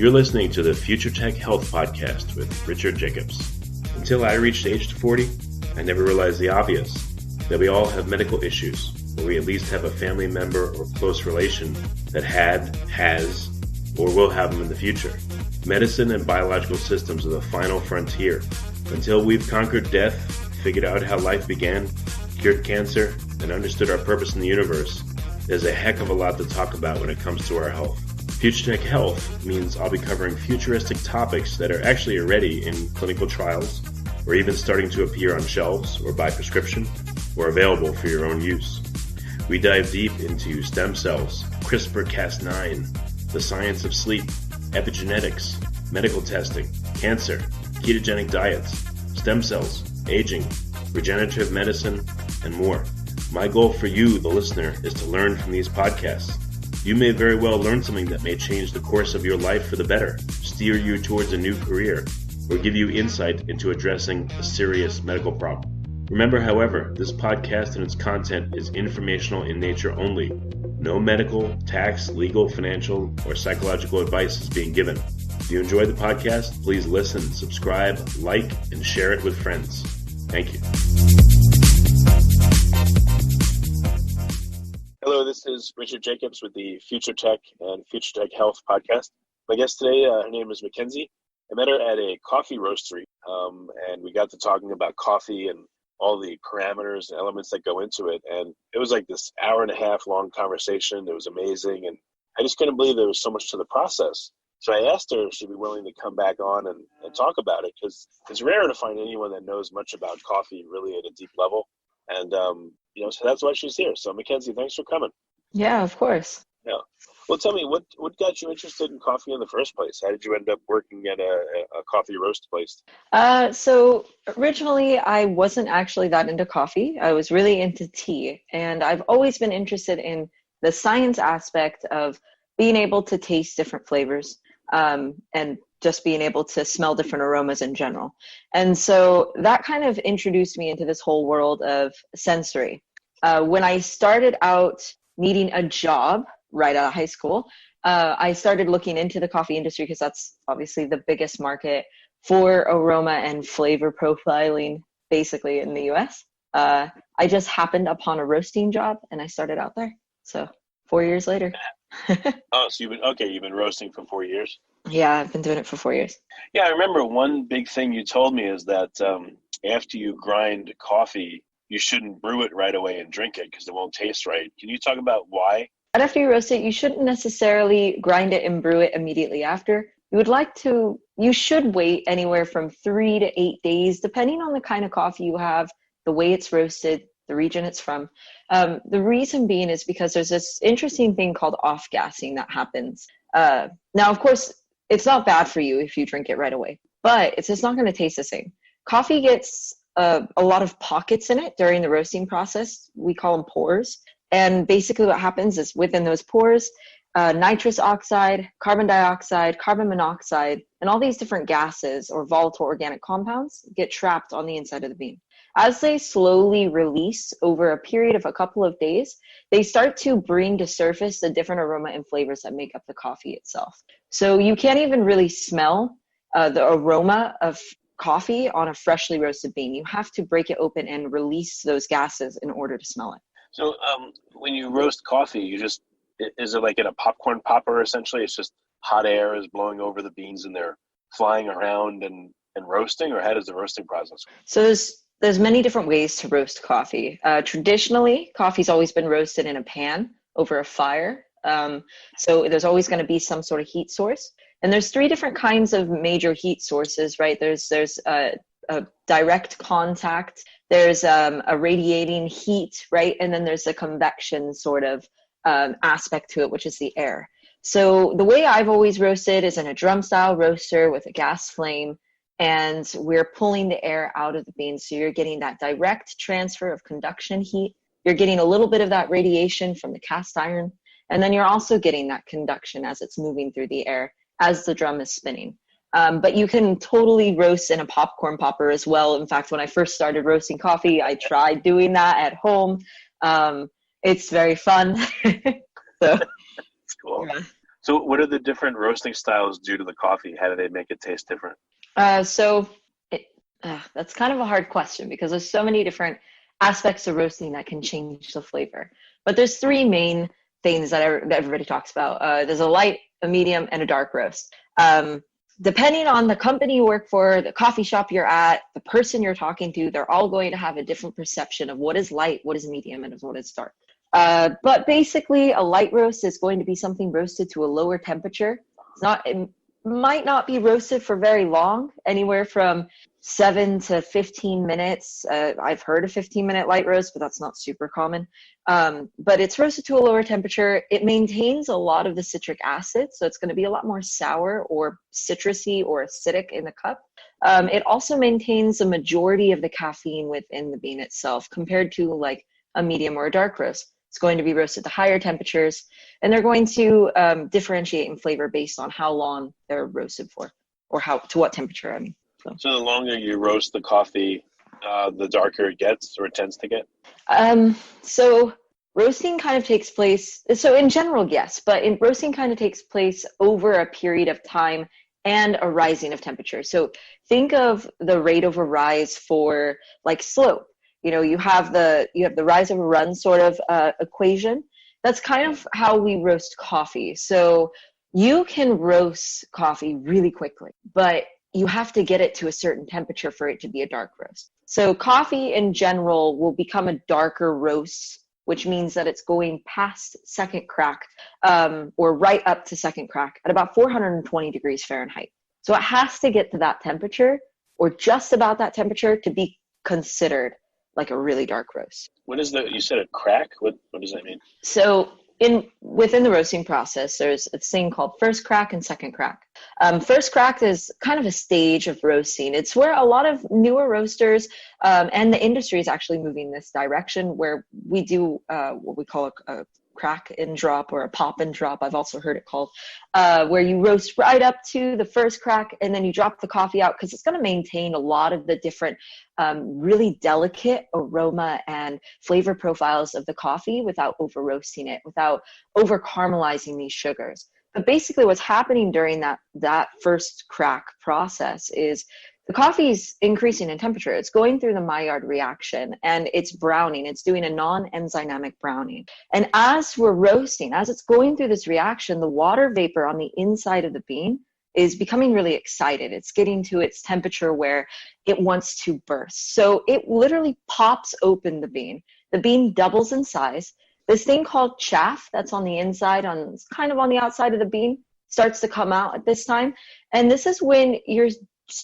You're listening to the Future Tech Health Podcast with Richard Jacobs. Until I reached age 40, I never realized the obvious, that we all have medical issues, or we at least have a family member or close relation that has, or will have them in the future. Medicine and biological systems are the final frontier. Until we've conquered death, figured out how life began, cured cancer, and understood our purpose in the universe, there's a heck of a lot to talk about when it comes to our health. Future Tech Health means I'll be covering futuristic topics that are actually already in clinical trials, or even starting to appear on shelves or by prescription, or available for your own use. We dive deep into stem cells, CRISPR-Cas9, the science of sleep, epigenetics, medical testing, cancer, ketogenic diets, stem cells, aging, regenerative medicine, and more. My goal for you, the listener, is to learn from these podcasts. You may very well learn something that may change the course of your life for the better, steer you towards a new career, or give you insight into addressing a serious medical problem. Remember, however, this podcast and its content is informational in nature only. No medical, tax, legal, financial, or psychological advice is being given. If you enjoy the podcast, please listen, subscribe, like, and share it with friends. Thank you. Hello, this is Richard Jacobs with the Future Tech and Future Tech Health podcast. My guest today, her name is Mackenzie. I met her at a coffee roastery, and we got to talking about coffee and all the parameters and elements that go into it. And it was like this hour and a half long conversation. It was amazing. And I just couldn't believe there was so much to the process. So I asked her if she'd be willing to come back on and talk about it, because it's rare to find anyone that knows much about coffee really at a deep level. And, so that's why she's here. So Mackenzie, thanks for coming. Yeah, of course. Yeah. Well, tell me, what got you interested in coffee in the first place? How did you end up working at a coffee roast place? So originally I wasn't actually that into coffee. I was really into tea, and I've always been interested in the science aspect of being able to taste different flavors, and just being able to smell different aromas in general. And so that kind of introduced me into this whole world of sensory. When I started out needing a job right out of high school, I started looking into the coffee industry because that's obviously the biggest market for aroma and flavor profiling, basically in the US. I just happened upon a roasting job and I started out there. So 4 years later. Oh, so you've been roasting for 4 years? Yeah, I've been doing it for 4 years. Yeah, I remember one big thing you told me is that after you grind coffee, you shouldn't brew it right away and drink it because it won't taste right. Can you talk about why? But after you roast it, you shouldn't necessarily grind it and brew it immediately after. You should wait anywhere from 3 to 8 days, depending on the kind of coffee you have, the way it's roasted, the region it's from. The reason being is because there's this interesting thing called off-gassing that happens. Now, of course, it's not bad for you if you drink it right away, but it's just not going to taste the same. Coffee gets a lot of pockets in it during the roasting process. We call them pores. And basically what happens is within those pores, nitrous oxide, carbon dioxide, carbon monoxide, and all these different gases or volatile organic compounds get trapped on the inside of the bean. As they slowly release over a period of a couple of days, they start to bring to surface the different aroma and flavors that make up the coffee itself. So you can't even really smell the aroma of coffee on a freshly roasted bean. You have to break it open and release those gases in order to smell it. So when you roast coffee, is it like in a popcorn popper essentially? It's just hot air is blowing over the beans and they're flying around and roasting, or how does the roasting process work? So there's many different ways to roast coffee. Traditionally, coffee's always been roasted in a pan over a fire. So there's always going to be some sort of heat source. And there's 3 different kinds of major heat sources, right? There's a direct contact, there's a radiating heat, right? And then there's a convection sort of aspect to it, which is the air. So the way I've always roasted is in a drum style roaster with a gas flame, and we're pulling the air out of the beans. So you're getting that direct transfer of conduction heat. You're getting a little bit of that radiation from the cast iron. And then you're also getting that conduction as it's moving through the air as the drum is spinning. But you can totally roast in a popcorn popper as well. In fact, when I first started roasting coffee, I tried doing that at home. It's very fun. So, Cool. So what do the different roasting styles do to the coffee? How do they make it taste different? So that's kind of a hard question because there's so many different aspects of roasting that can change the flavor. But there's three main things that everybody talks about. There's a light, a medium, and a dark roast. Depending on the company you work for, the coffee shop you're at, the person you're talking to, they're all going to have a different perception of what is light, what is medium, and what is dark. But basically, a light roast is going to be something roasted to a lower temperature. It might not be roasted for very long, anywhere from 7 to 15 minutes. I've heard a 15-minute light roast, but that's not super common. But it's roasted to a lower temperature. It maintains a lot of the citric acid, so it's going to be a lot more sour or citrusy or acidic in the cup. It also maintains the majority of the caffeine within the bean itself compared to like a medium or a dark roast. It's going to be roasted to higher temperatures, and they're going to differentiate in flavor based on how long they're roasted for, or to what temperature, I mean. So the longer you roast the coffee, the darker it gets, or it tends to get? So roasting kind of takes place, so in general, yes, but roasting kind of takes place over a period of time and a rising of temperature. So think of the rate of a rise for like slope. You have the rise of a run sort of equation. That's kind of how we roast coffee. So you can roast coffee really quickly, but you have to get it to a certain temperature for it to be a dark roast. So coffee in general will become a darker roast, which means that it's going past second crack, or right up to second crack at about 420 degrees Fahrenheit. So it has to get to that temperature, or just about that temperature, to be considered like a really dark roast. You said a crack? What does that mean? So within the roasting process, there's a thing called first crack and second crack. First crack is kind of a stage of roasting. It's where a lot of newer roasters and the industry is actually moving this direction, where we do what we call a crack and drop, or a pop and drop, I've also heard it called, where you roast right up to the first crack and then you drop the coffee out, because it's going to maintain a lot of the different really delicate aroma and flavor profiles of the coffee without over roasting it, without over caramelizing these sugars. But basically what's happening during that first crack process is the coffee's increasing in temperature. It's going through the Maillard reaction and it's browning. It's doing a non-enzymatic browning. And as we're roasting, as it's going through this reaction, the water vapor on the inside of the bean is becoming really excited. It's getting to its temperature where it wants to burst. So it literally pops open the bean. The bean doubles in size. This thing called chaff that's on the inside, it's kind of on the outside of the bean, starts to come out at this time. And this is when you're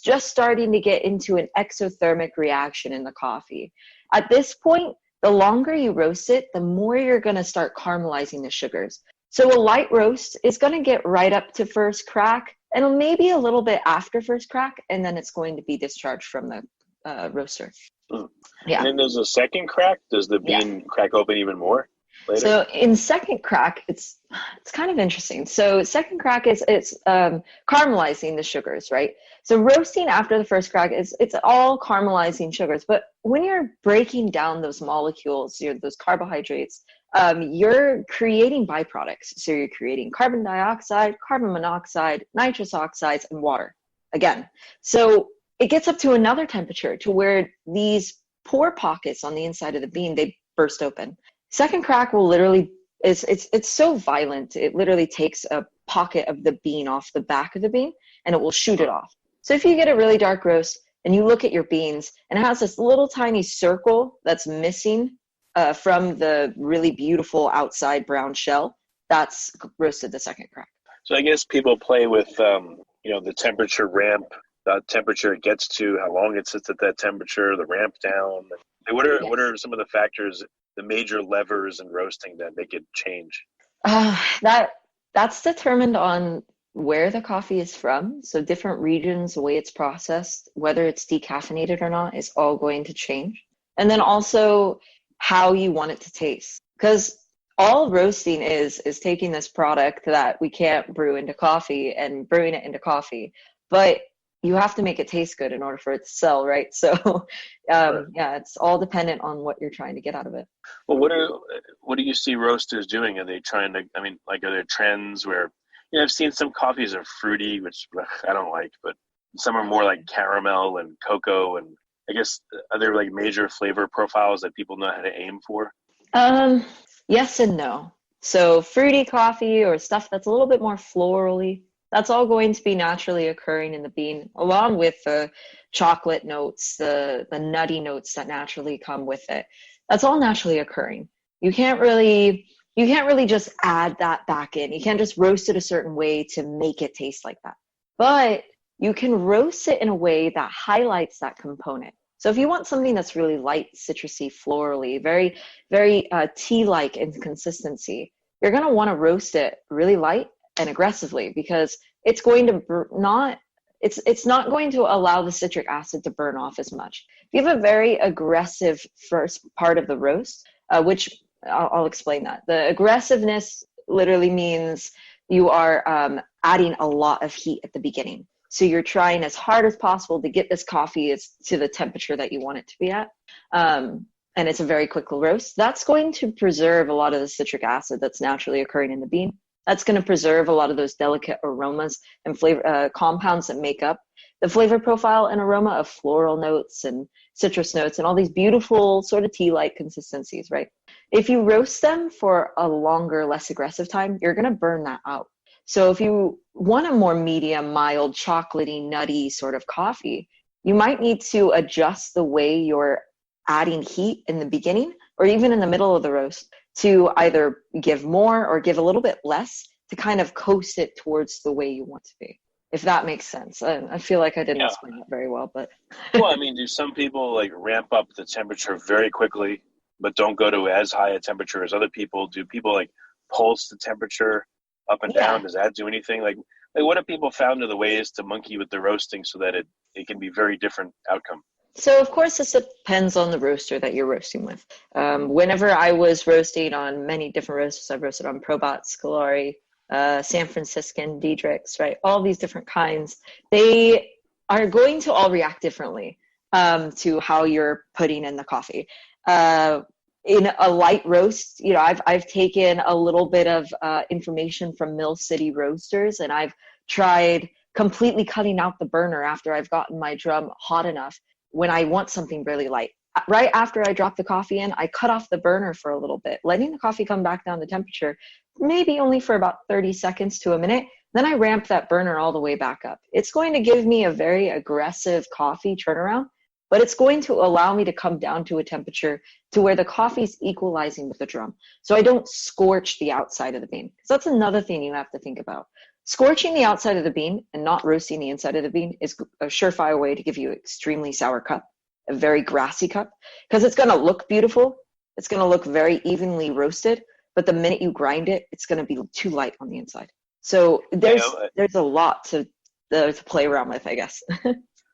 just starting to get into an exothermic reaction in the coffee. At this point, the longer you roast it, the more you're going to start caramelizing the sugars. So a light roast is going to get right up to first crack, and maybe a little bit after first crack, and then it's going to be discharged from the roaster. Yeah. And then there's a second crack. Does the bean crack open even more later? So in second crack, it's kind of interesting. So second crack it's caramelizing the sugars, right? So roasting after the first crack it's all caramelizing sugars. But when you're breaking down those molecules, those carbohydrates, you're creating byproducts. So you're creating carbon dioxide, carbon monoxide, nitrous oxides, and water again. So it gets up to another temperature to where these pore pockets on the inside of the bean, they burst open. Second crack will literally, it's so violent, it literally takes a pocket of the bean off the back of the bean and it will shoot it off. So if you get a really dark roast and you look at your beans and it has this little tiny circle that's missing from the really beautiful outside brown shell, that's roasted the second crack. So I guess people play with, the temperature ramp, the temperature it gets to, how long it sits at that temperature, the ramp down. What are some of the factors, the major levers in roasting that make it change? That's determined on where the coffee is from. So different regions, the way it's processed, whether it's decaffeinated or not, is all going to change. And then also how you want it to taste. Because all roasting is taking this product that we can't brew into coffee and brewing it into coffee. But you have to make it taste good in order for it to sell, right? So, it's all dependent on what you're trying to get out of it. Well, what do you see roasters doing? Are they trying to? Are there trends where I've seen some coffees are fruity, which I don't like, but some are more like caramel and cocoa, and I guess are there like major flavor profiles that people know how to aim for? Yes and no. So fruity coffee or stuff that's a little bit more florally, that's all going to be naturally occurring in the bean, along with the chocolate notes, the nutty notes that naturally come with it. That's all naturally occurring. You can't really just add that back in. You can't just roast it a certain way to make it taste like that. But you can roast it in a way that highlights that component. So if you want something that's really light, citrusy, florally, very, very tea-like in consistency, you're going to want to roast it really light and aggressively, because it's going to it's not going to allow the citric acid to burn off as much. If you have a very aggressive first part of the roast, which I'll explain that. The aggressiveness literally means you are adding a lot of heat at the beginning. So you're trying as hard as possible to get this coffee to the temperature that you want it to be at. And it's a very quick roast. That's going to preserve a lot of the citric acid that's naturally occurring in the bean. That's going to preserve a lot of those delicate aromas and flavor compounds that make up the flavor profile and aroma of floral notes and citrus notes and all these beautiful sort of tea-like consistencies, right? If you roast them for a longer, less aggressive time, you're going to burn that out. So if you want a more medium, mild, chocolatey, nutty sort of coffee, you might need to adjust the way you're adding heat in the beginning or even in the middle of the roast to either give more or give a little bit less to kind of coast it towards the way you want to be, if that makes sense. I feel like I didn't explain that very well, but. Well, I mean, do some people like ramp up the temperature very quickly, but don't go to as high a temperature as other people? Do people like pulse the temperature up and down? Does that do anything? Like what have people found are the ways to monkey with the roasting so that it can be very different outcome? So of course this depends on the roaster that you're roasting with. Whenever I was roasting on many different roasters, I've roasted on Probat, Scolari, San Franciscan, Diedrichs, right? All these different kinds. They are going to all react differently to how you're putting in the coffee. In a light roast, I've taken a little bit of information from Mill City Roasters, and I've tried completely cutting out the burner after I've gotten my drum hot enough when I want something really light. Right after I drop the coffee in, I cut off the burner for a little bit, letting the coffee come back down to temperature, maybe only for about 30 seconds to a minute. Then I ramp that burner all the way back up. It's going to give me a very aggressive coffee turnaround, but it's going to allow me to come down to a temperature to where the coffee's equalizing with the drum. So I don't scorch the outside of the bean. So that's another thing you have to think about. Scorching the outside of the bean and not roasting the inside of the bean is a surefire way to give you an extremely sour cup, a very grassy cup, because it's going to look beautiful. It's going to look very evenly roasted, but the minute you grind it, it's going to be too light on the inside. So there's a lot to play around with, I guess.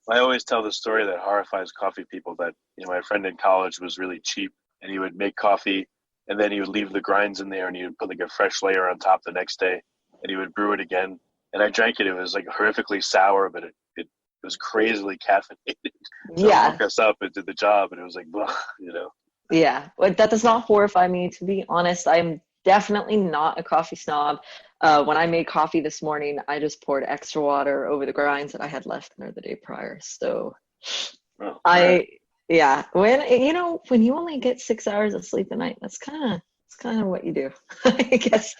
I always tell the story that horrifies coffee people that, my friend in college was really cheap and he would make coffee and then he would leave the grinds in there and he would put like a fresh layer on top the next day and he would brew it again. And I drank it. It was like horrifically sour, but it was crazily caffeinated. So it woke us up, it did the job, and it was like, blah, Yeah, but that does not horrify me, to be honest. I'm definitely not a coffee snob. When I made coffee this morning, I just poured extra water over the grinds that I had left in there the day prior. So when you only get 6 hours of sleep a night, that's kind of what you do. I guess.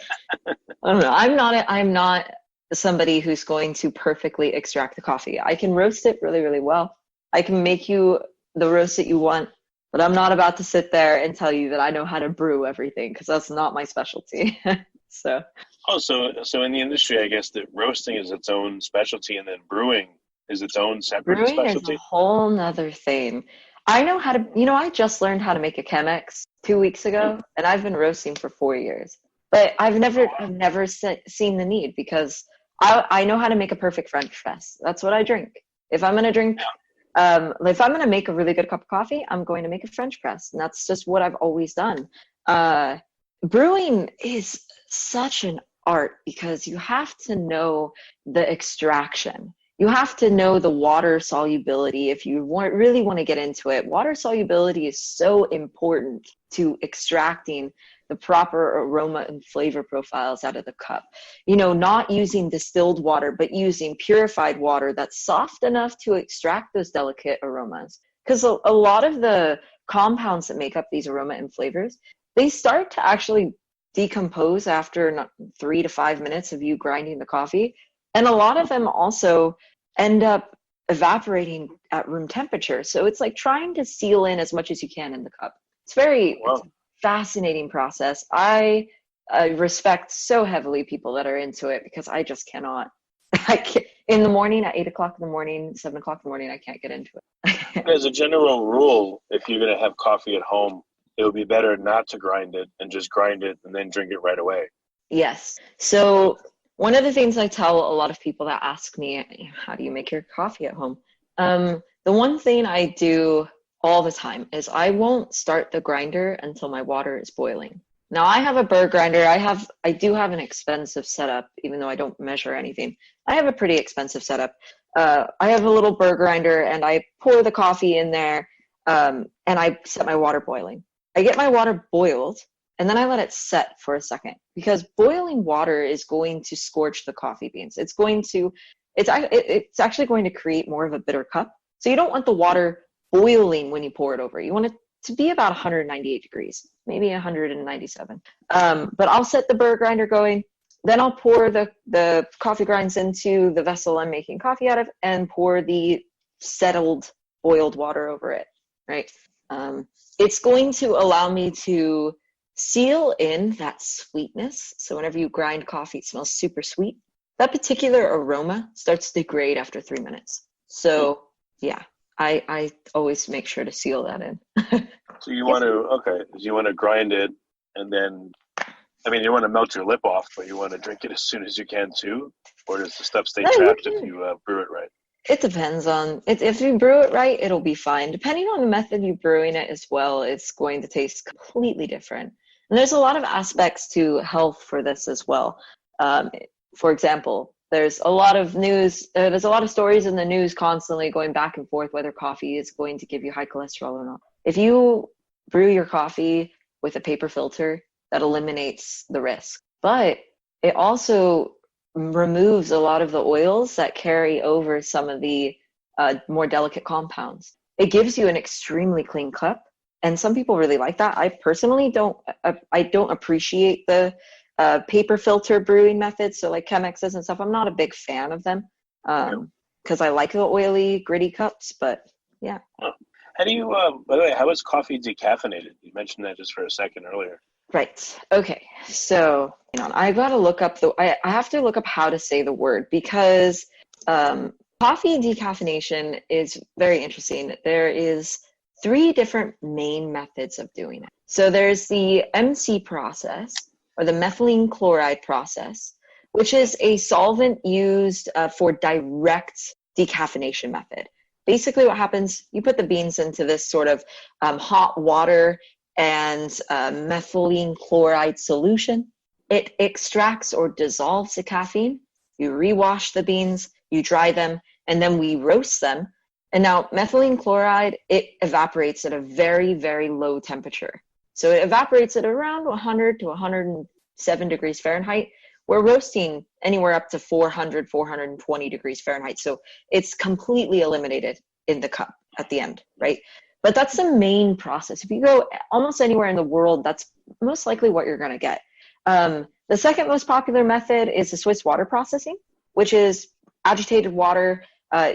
I don't know. I'm not somebody who's going to perfectly extract the coffee. I can roast it really, really well. I can make you the roast that you want, but I'm not about to sit there and tell you that I know how to brew everything, because that's not my specialty. So in the industry, I guess that roasting is its own specialty, and then brewing is its own separate specialty. Brewing is a whole nother thing. I know how to, I just learned how to make a Chemex 2 weeks ago, and I've been roasting for 4 years. But I've never seen the need, because I know how to make a perfect French press. That's what I drink. If I'm going to drink, if I'm going to make a really good cup of coffee, I'm going to make a French press. And that's just what I've always done. Brewing is such an art, because you have to know the extraction. You have to know the water solubility. If you really want to get into it, water solubility is so important to extracting the proper aroma and flavor profiles out of the cup. You know, not using distilled water, but using purified water that's soft enough to extract those delicate aromas. Because a lot of the compounds that make up these aroma and flavors, they start to actually decompose after 3 to 5 minutes of you grinding the coffee. And a lot of them also end up evaporating at room temperature. So it's like trying to seal in as much as you can in the cup. It's it's a fascinating process. I respect so heavily people that are into it because I just cannot. In the morning at 8 o'clock in the morning, 7 o'clock in the morning, I can't get into it. As a general rule, if you're going to have coffee at home, it would be better not to grind it and just grind it and then drink it right away. Yes. So one of the things I tell a lot of people that ask me, how do you make your coffee at home? The one thing I do all the time is I won't start the grinder until my water is boiling. Now I have a burr grinder. I do have an expensive setup, even though I don't measure anything. I have a pretty expensive setup. I have a little burr grinder and I pour the coffee in there and I set my water boiling. I get my water boiled and then I let it set for a second because boiling water is going to scorch the coffee beans. It's actually going to create more of a bitter cup. So you don't want the water boiling when you pour it over. You want it to be about 198 degrees, maybe 197. But I'll set the burr grinder going. Then I'll pour the coffee grinds into the vessel I'm making coffee out of and pour the settled boiled water over it, right? It's going to allow me to seal in that sweetness. So whenever you grind coffee, it smells super sweet. That particular aroma starts to degrade after 3 minutes. So yeah, I always make sure to seal that in. So you want to grind it and then, I mean, you want to melt your lip off, but you want to drink it as soon as you can too? Or does the stuff stay trapped if you brew it right? It depends on, if you brew it right, it'll be fine. Depending on the method you're brewing it as well, it's going to taste completely different. And there's a lot of aspects to health for this as well. For example, there's a lot of news, there's a lot of stories in the news constantly going back and forth whether coffee is going to give you high cholesterol or not. If you brew your coffee with a paper filter, that eliminates the risk. But it also removes a lot of the oils that carry over some of the more delicate compounds. It gives you an extremely clean cup, and some people really like that. I personally don't appreciate the paper filter brewing methods, so like Chemexes and stuff. I'm not a big fan of them because I like the oily, gritty cups, but yeah. How do you, by the way, how is coffee decaffeinated? You mentioned that just for a second earlier. Right. Okay. So I got to look up I have to look up how to say the word because coffee decaffeination is very interesting. There is 3 different main methods of doing it. So there's the MC process or the methylene chloride process, which is a solvent used for direct decaffeination method. Basically what happens, you put the beans into this sort of hot water and methylene chloride solution. It extracts or dissolves the caffeine. You rewash the beans, you dry them, and then we roast them. And now methylene chloride, it evaporates at a very, very low temperature. So it evaporates at around 100 to 107 degrees Fahrenheit. We're roasting anywhere up to 400, 420 degrees Fahrenheit. So it's completely eliminated in the cup at the end, right? But that's the main process. If you go almost anywhere in the world, that's most likely what you're going to get. The second most popular method is the Swiss water processing, which is agitated water.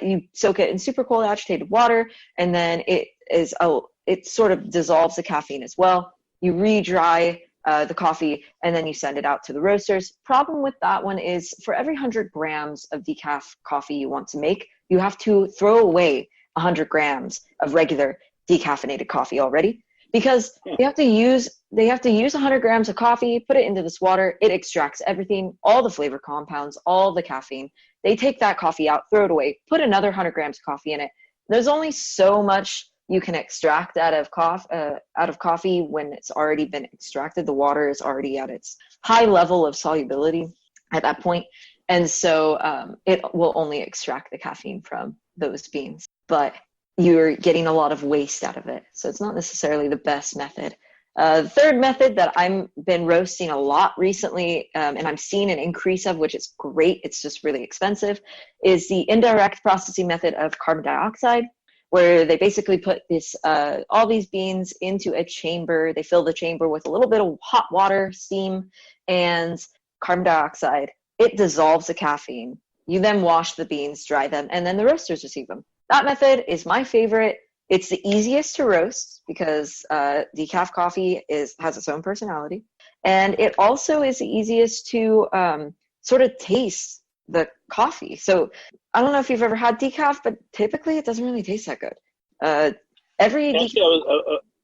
You soak it in super cold agitated water, and then it sort of dissolves the caffeine as well. You re-dry the coffee, and then you send it out to the roasters. Problem with that one is for every 100 grams of decaf coffee you want to make, you have to throw away 100 grams of regular decaffeinated coffee already, because they have to use 100 grams of coffee, put it into this water, it extracts everything, all the flavor compounds, all the caffeine. They take that coffee out, throw it away, put another 100 grams of coffee in it. There's only so much you can extract out of coffee when it's already been extracted. The water is already at its high level of solubility at that point. And so it will only extract the caffeine from those beans. But you're getting a lot of waste out of it. So it's not necessarily the best method. The third method that I've been roasting a lot recently, and I'm seeing an increase of, which is great, it's just really expensive, is the indirect processing method of carbon dioxide, where they basically put this all these beans into a chamber. They fill the chamber with a little bit of hot water, steam, and carbon dioxide. It dissolves the caffeine. You then wash the beans, dry them, and then the roasters receive them. That method is my favorite. It's the easiest to roast because decaf coffee has its own personality. And it also is the easiest to sort of taste the coffee. So I don't know if you've ever had decaf, but typically it doesn't really taste that good. Actually,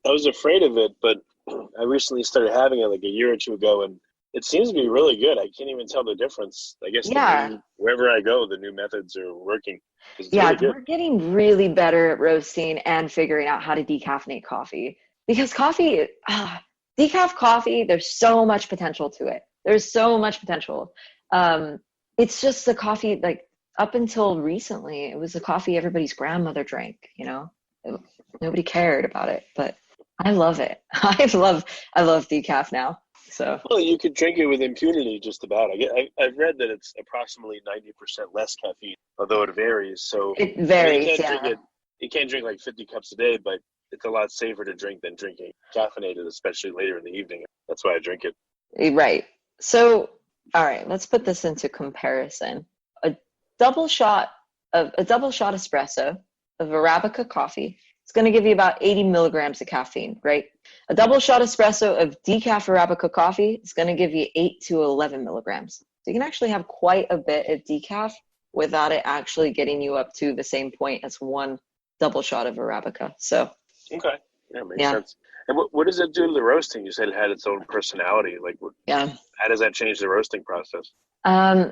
I was afraid of it, but I recently started having it like a year or two ago, and it seems to be really good. I can't even tell the difference. I guess wherever I go, the new methods are working. Yeah, we're getting really better at roasting and figuring out how to decaffeinate coffee. Because decaf coffee, there's so much potential to it. There's so much potential. It's just the coffee, like up until recently, it was the coffee everybody's grandmother drank, you know? Nobody cared about it, but I love it. I love decaf now. So. Well, you could drink it with impunity just about. I've read that it's approximately 90% less caffeine, although it varies. So it varies, you can't drink like 50 cups a day, but it's a lot safer to drink than drinking caffeinated, especially later in the evening. That's why I drink it. Right. So, all right, let's put this into comparison. A double shot espresso of Arabica coffee, it's going to give you about 80 milligrams of caffeine, right? A double shot espresso of decaf Arabica coffee is going to give you 8 to 11 milligrams. So you can actually have quite a bit of decaf without it actually getting you up to the same point as one double shot of Arabica. So okay, makes sense. And what does it do to the roasting? You said it had its own personality. Like, how does that change the roasting process?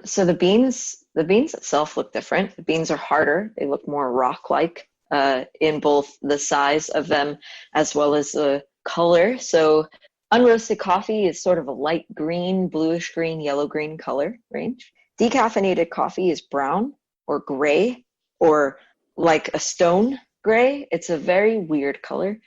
So the beans itself look different. The beans are harder. They look more rock-like in both the size of them as well as the color. So unroasted coffee is sort of a light green, bluish green, yellow green color range. Decaffeinated coffee is brown or gray or like a stone gray. It's a very weird color.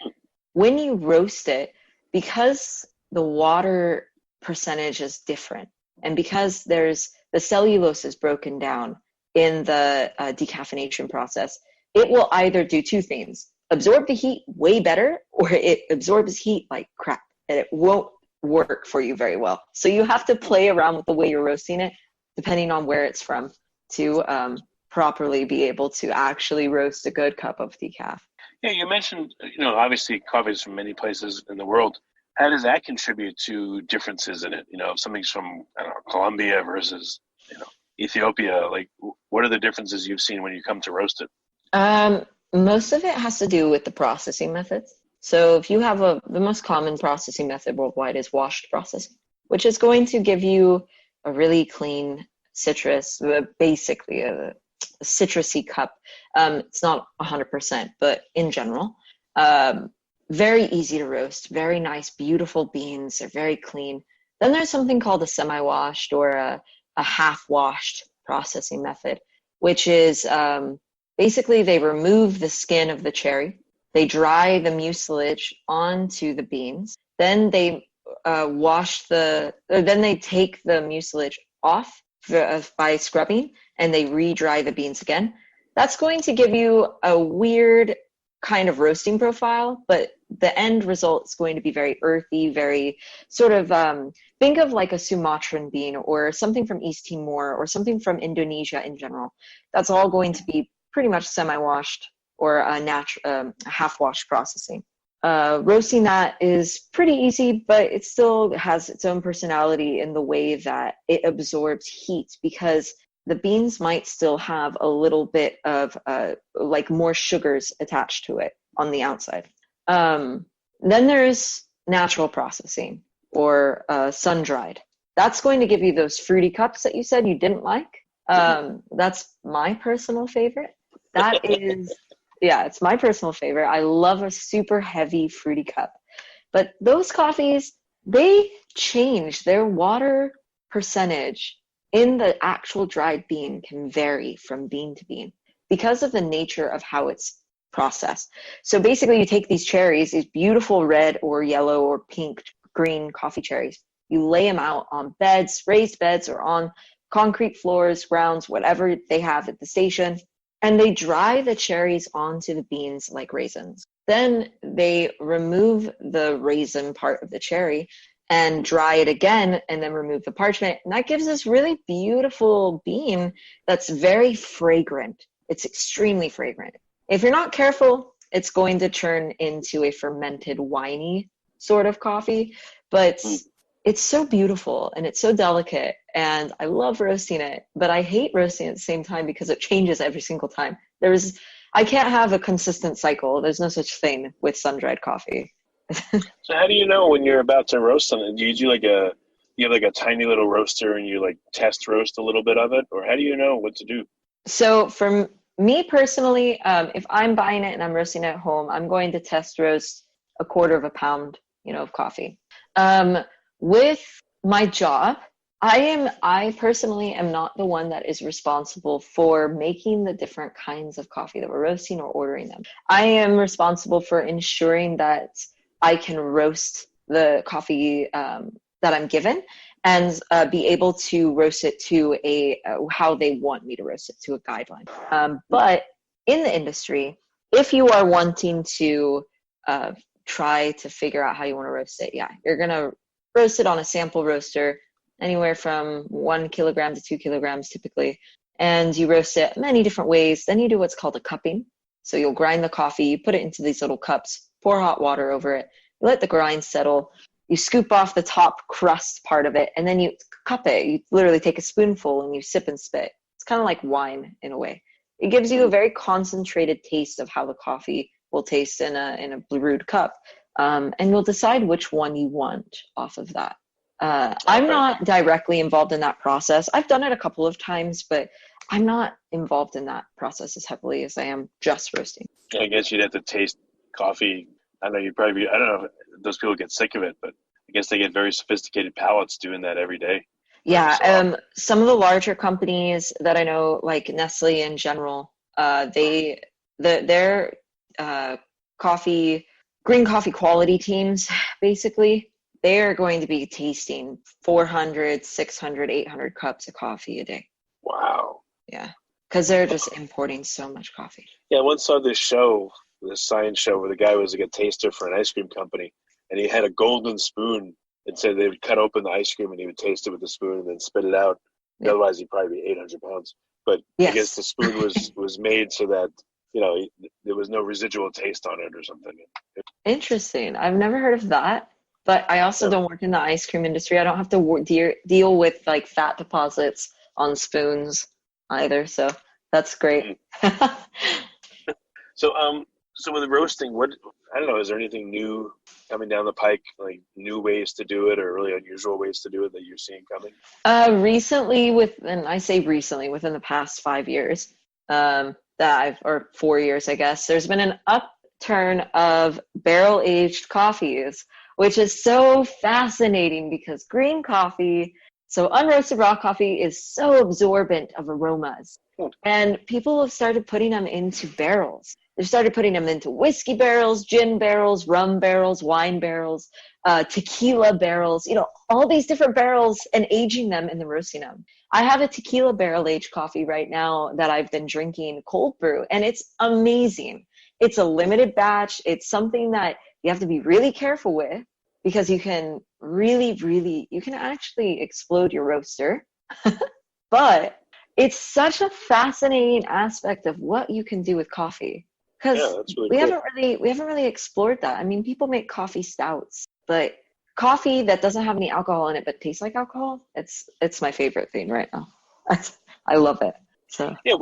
When you roast it, because the water percentage is different and because the cellulose is broken down in the decaffeination process, it will either do two things: absorb the heat way better, or it absorbs heat like crap, and it won't work for you very well. So you have to play around with the way you're roasting it, depending on where it's from, to properly be able to actually roast a good cup of decaf. Yeah, you mentioned, obviously coffee is from many places in the world. How does that contribute to differences in it? If something's from, Colombia versus, Ethiopia, like what are the differences you've seen when you come to roast it? Most of it has to do with the processing methods. So if you have the most common processing method worldwide is washed processing, which is going to give you a really clean citrus, basically a citrusy cup. It's not 100%, but in general, very easy to roast, very nice, beautiful beans. They're very clean. Then there's something called a semi-washed or a half-washed processing method, which is basically they remove the skin of the cherry. They dry the mucilage onto the beans. Then they then they take the mucilage off by scrubbing, and they re-dry the beans again. That's going to give you a weird kind of roasting profile, but the end result is going to be very earthy, very sort of, think of like a Sumatran bean or something from East Timor or something from Indonesia in general. That's all going to be pretty much semi-washed or a half-washed processing. Roasting that is pretty easy, but it still has its own personality in the way that it absorbs heat, because the beans might still have a little bit of like more sugars attached to it on the outside. Then there's natural processing or sun-dried. That's going to give you those fruity cups that you said you didn't like. That's my personal favorite. That is, it's my personal favorite. I love a super heavy fruity cup. But those coffees, they change. Their water percentage in the actual dried bean can vary from bean to bean because of the nature of how it's process. So basically you take these cherries, these beautiful red or yellow or pink, green coffee cherries. You lay them out on beds, raised beds, or on concrete floors, grounds, whatever they have at the station. And they dry the cherries onto the beans like raisins. Then they remove the raisin part of the cherry and dry it again, and then remove the parchment. And that gives this really beautiful bean that's very fragrant. It's extremely fragrant. If you're not careful, it's going to turn into a fermented, winey sort of coffee. But it's so beautiful and it's so delicate, and I love roasting it, but I hate roasting at the same time because it changes every single time. I can't have a consistent cycle. There's no such thing with sun-dried coffee. So how do you know when you're about to roast something? Do you do you have like a tiny little roaster and you like test roast a little bit of it? Or how do you know what to do? So for me personally, if I'm buying it and I'm roasting it at home, I'm going to test roast 1/4 pound, of coffee. With my job, I personally am not the one that is responsible for making the different kinds of coffee that we're roasting or ordering them. I am responsible for ensuring that I can roast the coffee that I'm given and be able to roast it to how they want me to roast it, to a guideline. But in the industry, if you are wanting to try to figure out how you want to roast it, you're going to roast it on a sample roaster, anywhere from 1 kilogram to 2 kilograms typically. And you roast it many different ways. Then you do what's called a cupping. So you'll grind the coffee, you put it into these little cups, pour hot water over it, let the grind settle. You scoop off the top crust part of it, and then you cup it. You literally take a spoonful and you sip and spit. It's kind of like wine in a way. It gives you a very concentrated taste of how the coffee will taste in a brewed cup. And you'll decide which one you want off of that. I'm not directly involved in that process. I've done it a couple of times, but I'm not involved in that process as heavily as I am just roasting. I guess you'd have to taste coffee. I know I don't know if those people get sick of it, but I guess they get very sophisticated palates doing that every day. Yeah, some of the larger companies that I know, like Nestle in general, their green coffee quality teams, basically, they are going to be tasting 400, 600, 800 cups of coffee a day. Wow. Yeah, because they're just importing so much coffee. Yeah, I once saw this science show, where the guy was like a taster for an ice cream company, and he had a golden spoon and said they would cut open the ice cream and he would taste it with the spoon and then spit it out. Yeah. Otherwise, he'd probably be 800 pounds. But yes. I guess the spoon was made so that, there was no residual taste on it or something. Interesting. I've never heard of that. But I also don't work in the ice cream industry. I don't have to deal with like fat deposits on spoons either. So that's great. So with roasting, I don't know, is there anything new coming down the pike, like new ways to do it or really unusual ways to do it that you're seeing coming? Recently, within the past 5 years, or 4 years, I guess, there's been an upturn of barrel-aged coffees, which is so fascinating because green coffee, so unroasted raw coffee, is so absorbent of aromas. And people have started putting them into barrels. They've started putting them into whiskey barrels, gin barrels, rum barrels, wine barrels, tequila barrels, all these different barrels, and aging them and then roasting them. I have a tequila barrel-aged coffee right now that I've been drinking cold brew, and it's amazing. It's a limited batch. It's something that you have to be really careful with because you can you can actually explode your roaster. But it's such a fascinating aspect of what you can do with coffee. Because we haven't really explored that. I mean, people make coffee stouts, but coffee that doesn't have any alcohol in it but tastes like alcohol, it's my favorite thing right now. I love it. So yeah,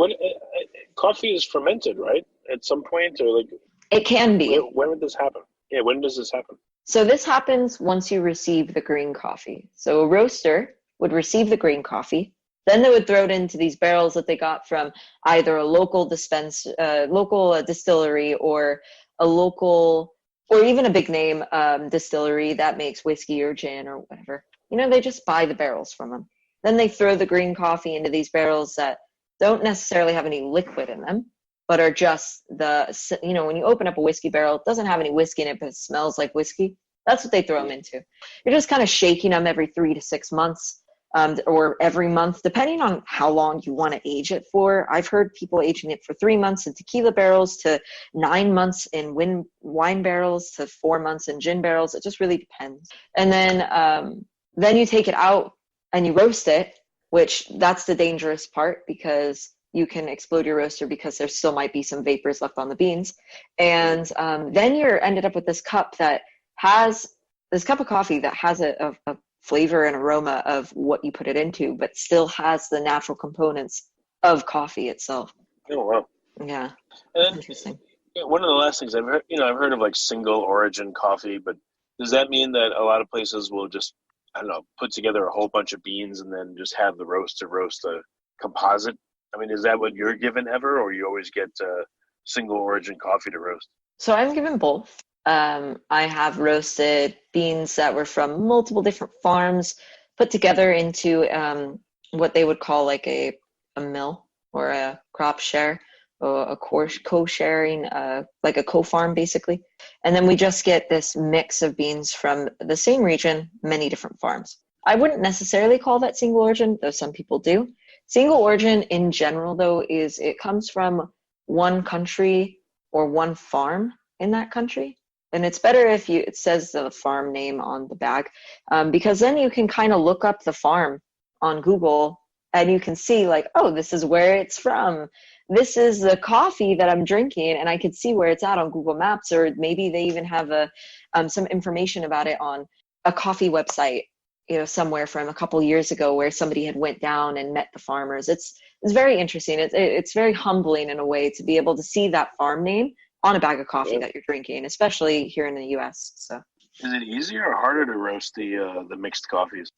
coffee is fermented, right? At some point, or like it can be. When would this happen? Yeah, when does this happen? So this happens once you receive the green coffee. So a roaster would receive the green coffee. Then they would throw it into these barrels that they got from either a local distillery or a local, or even a big name distillery that makes whiskey or gin or whatever. They just buy the barrels from them. Then they throw the green coffee into these barrels that don't necessarily have any liquid in them. but are just when you open up a whiskey barrel, it doesn't have any whiskey in it, but it smells like whiskey. That's what they throw them into. You're just kind of shaking them every 3 to 6 months, or every month, depending on how long you want to age it for. I've heard people aging it for 3 months in tequila barrels, to 9 months in wine barrels, to 4 months in gin barrels. It just really depends. And then you take it out and you roast it, which that's the dangerous part, because you can explode your roaster because there still might be some vapors left on the beans. And then you're ended up with this cup of coffee that has a flavor and aroma of what you put it into, but still has the natural components of coffee itself. Oh, wow. Yeah. And interesting. One of the last things I've heard of like single origin coffee, but does that mean that a lot of places will just, I don't know, put together a whole bunch of beans and then just have the roaster roast a composite? I mean, is that what you're given ever, or you always get single origin coffee to roast? So I'm given both. I have roasted beans that were from multiple different farms put together into what they would call like a mill or a crop share, or a co-sharing, like a co-farm basically. And then we just get this mix of beans from the same region, many different farms. I wouldn't necessarily call that single origin, though some people do. Single origin in general, though, is it comes from one country or one farm in that country. And it's better if it says the farm name on the bag, because then you can kind of look up the farm on Google and you can see like, oh, this is where it's from. This is the coffee that I'm drinking, and I could see where it's at on Google Maps, or maybe they even have some information about it on a coffee website, somewhere from a couple years ago where somebody had went down and met the farmers. It's very interesting. It's very humbling in a way to be able to see that farm name on a bag of coffee that you're drinking, especially here in the U.S. So, is it easier or harder to roast the mixed coffees?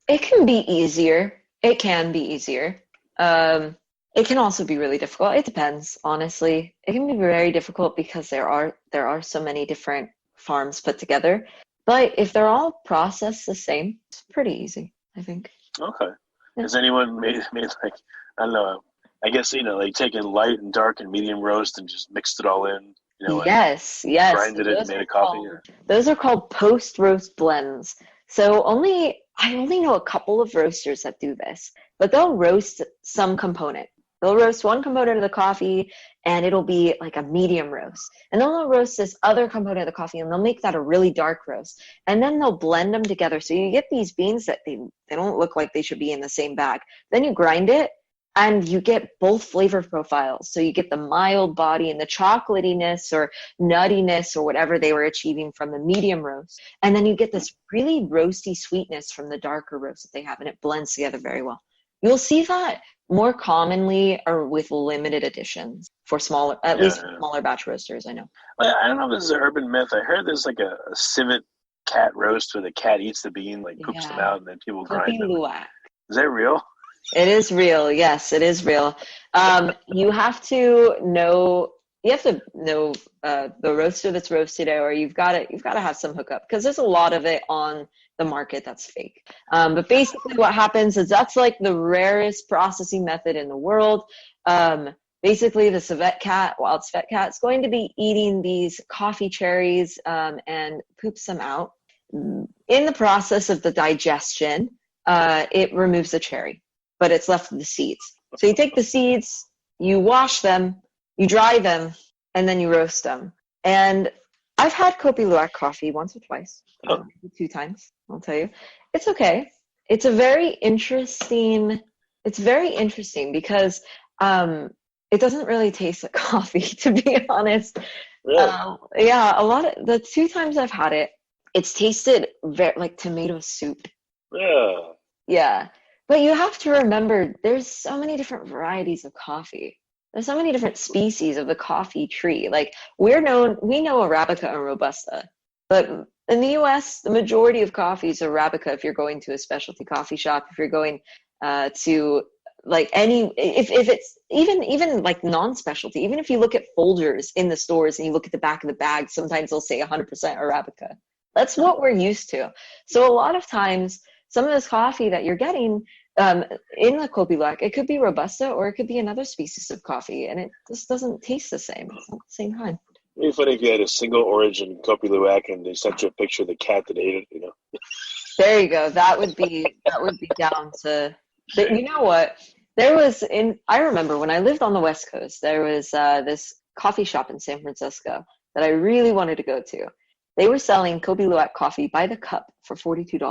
It can be easier. It can be easier. It can also be really difficult. It depends, honestly. It can be very difficult because there are so many different farms put together. But if they're all processed the same, it's pretty easy, I think. Okay. Yeah. Has anyone made like, I don't know, I guess, like taken light and dark and medium roast and just mixed it all in, yes. grinded it and made a coffee? Those are called PostRoast Blends. So I only know a couple of roasters that do this, but they'll roast some component. They'll roast one component of the coffee and it'll be like a medium roast. And then they'll roast this other component of the coffee and they'll make that a really dark roast. And then they'll blend them together. So you get these beans that they don't look like they should be in the same bag. Then you grind it and you get both flavor profiles. So you get the mild body and the chocolatiness or nuttiness or whatever they were achieving from the medium roast. And then you get this really roasty sweetness from the darker roast that they have, and it blends together very well. You'll see that more commonly or with limited editions for smaller, at least smaller batch roasters, I know. Well, I don't know if this is an urban myth. I heard there's like a civet cat roast where the cat eats the bean, like poops them out, and then people grind them. Kopi Luwak. Is that real? It is real. Yes, it is real. You have to know the roaster that's roasted, or you've got to have some hookup, because there's a lot of it on the market that's fake. But basically what happens is that's like the rarest processing method in the world. Basically the wild civet cat is going to be eating these coffee cherries and poops them out. In the process of the digestion, it removes the cherry, but it's left with the seeds. So you take the seeds, you wash them, you dry them, and then you roast them. And I've had Kopi Luwak coffee once or twice, 2 times, I'll tell you. It's okay. It's very interesting because it doesn't really taste like coffee, to be honest. Really? A lot of the 2 times I've had it, it's tasted very like tomato soup. Yeah. Yeah. But you have to remember, there's so many different varieties of coffee. There's so many different species of the coffee tree. Like we know Arabica and Robusta, but in the U.S., the majority of coffees are Arabica. If you're going to a specialty coffee shop, if you're going to like if it's even like non-specialty, even if you look at folders in the stores and you look at the back of the bag, sometimes they'll say 100% Arabica. That's what we're used to. So a lot of times, some of this coffee that you're getting in the Kopi Luwak, it could be Robusta or it could be another species of coffee, and it just doesn't taste the same. It's not the same kind. It'd be funny if you had a single origin Kopi Luwak and they sent you a picture of the cat that ate it, you know. There you go. That would be down to. But you know what? I remember when I lived on the West Coast, there was this coffee shop in San Francisco that I really wanted to go to. They were selling Kopi Luwak coffee by the cup for $42.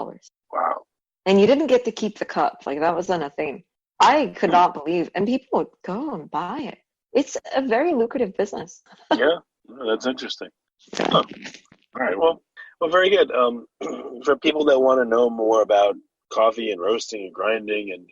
Wow. And you didn't get to keep the cup. Like, that wasn't a thing. I could not believe. And people would go and buy it. It's a very lucrative business. Yeah, that's interesting. Huh. All right. Well, very good. For people that want to know more about coffee and roasting and grinding, and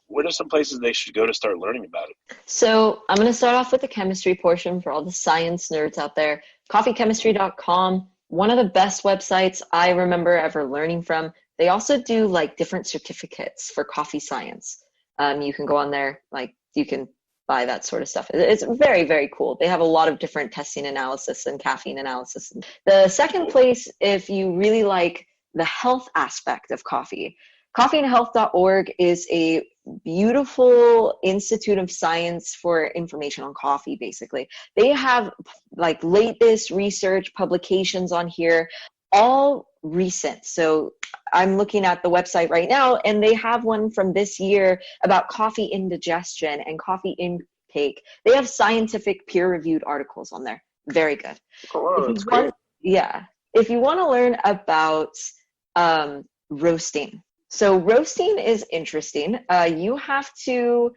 what are some places they should go to start learning about it? So I'm going to start off with the chemistry portion for all the science nerds out there. Coffeechemistry.com, one of the best websites I remember ever learning from. They also do like different certificates for coffee science. You can go on there, like you can buy that sort of stuff. It's very, very cool. They have a lot of different testing analysis and caffeine analysis. The second place, if you really like the health aspect of coffee, coffeeandhealth.org is a beautiful institute of science for information on coffee, basically. They have like latest research publications on here, all recent. So I'm looking at the website right now, and they have one from this year about coffee indigestion and coffee intake. They have scientific peer-reviewed articles on there. Very good. Oh, wow, that's great. Yeah. If you want to learn about roasting. So roasting is interesting. You have to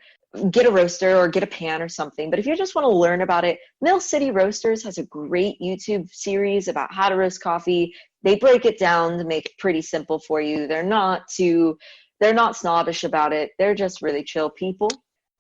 get a roaster or get a pan or something. But if you just want to learn about it, Mill City Roasters has a great YouTube series about how to roast coffee. They break it down to make it pretty simple for you. They're not snobbish about it. They're just really chill people.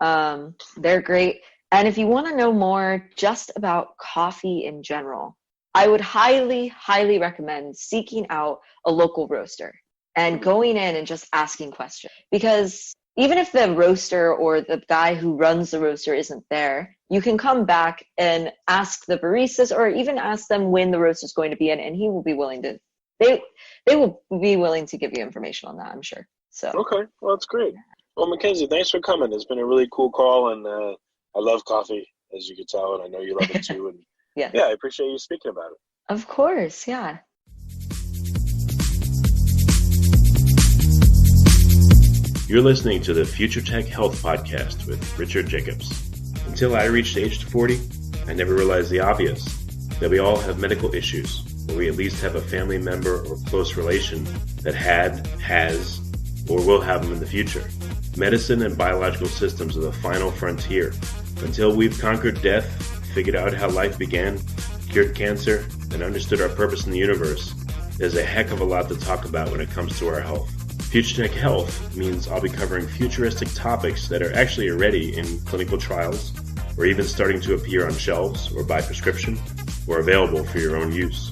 They're great. And if you want to know more just about coffee in general, I would highly, highly recommend seeking out a local roaster and going in and just asking questions. Because even if the roaster or the guy who runs the roaster isn't there, you can come back and ask the baristas or even ask them when the roaster is going to be in, and he will be willing to, they will be willing to give you information on that, I'm sure. So okay, well, that's great. Well, Mackenzie, thanks for coming. It's been a really cool call, and I love coffee, as you can tell, and I know you love it too. And yeah, I appreciate you speaking about it. Of course, yeah. You're listening to the Future Tech Health Podcast with Richard Jacobs. Until I reached age 40, I never realized the obvious, that we all have medical issues, or we at least have a family member or close relation that has, or will have them in the future. Medicine and biological systems are the final frontier. Until we've conquered death, figured out how life began, cured cancer, and understood our purpose in the universe, there's a heck of a lot to talk about when it comes to our health. Future Tech Health means I'll be covering futuristic topics that are actually already in clinical trials, or even starting to appear on shelves or by prescription, or available for your own use.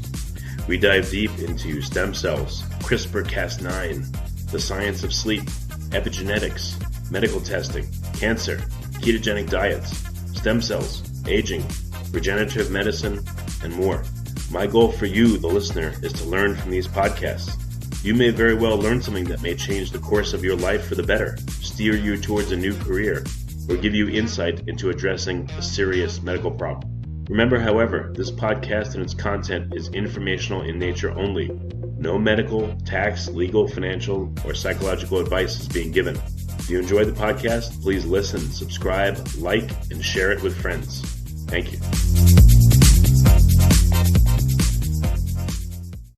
We dive deep into stem cells, CRISPR-Cas9, the science of sleep, epigenetics, medical testing, cancer, ketogenic diets, stem cells, aging, regenerative medicine, and more. My goal for you, the listener, is to learn from these podcasts. You may very well learn something that may change the course of your life for the better, steer you towards a new career, or give you insight into addressing a serious medical problem. Remember, however, this podcast and its content is informational in nature only. No medical, tax, legal, financial, or psychological advice is being given. If you enjoyed the podcast, please listen, subscribe, like, and share it with friends. Thank you.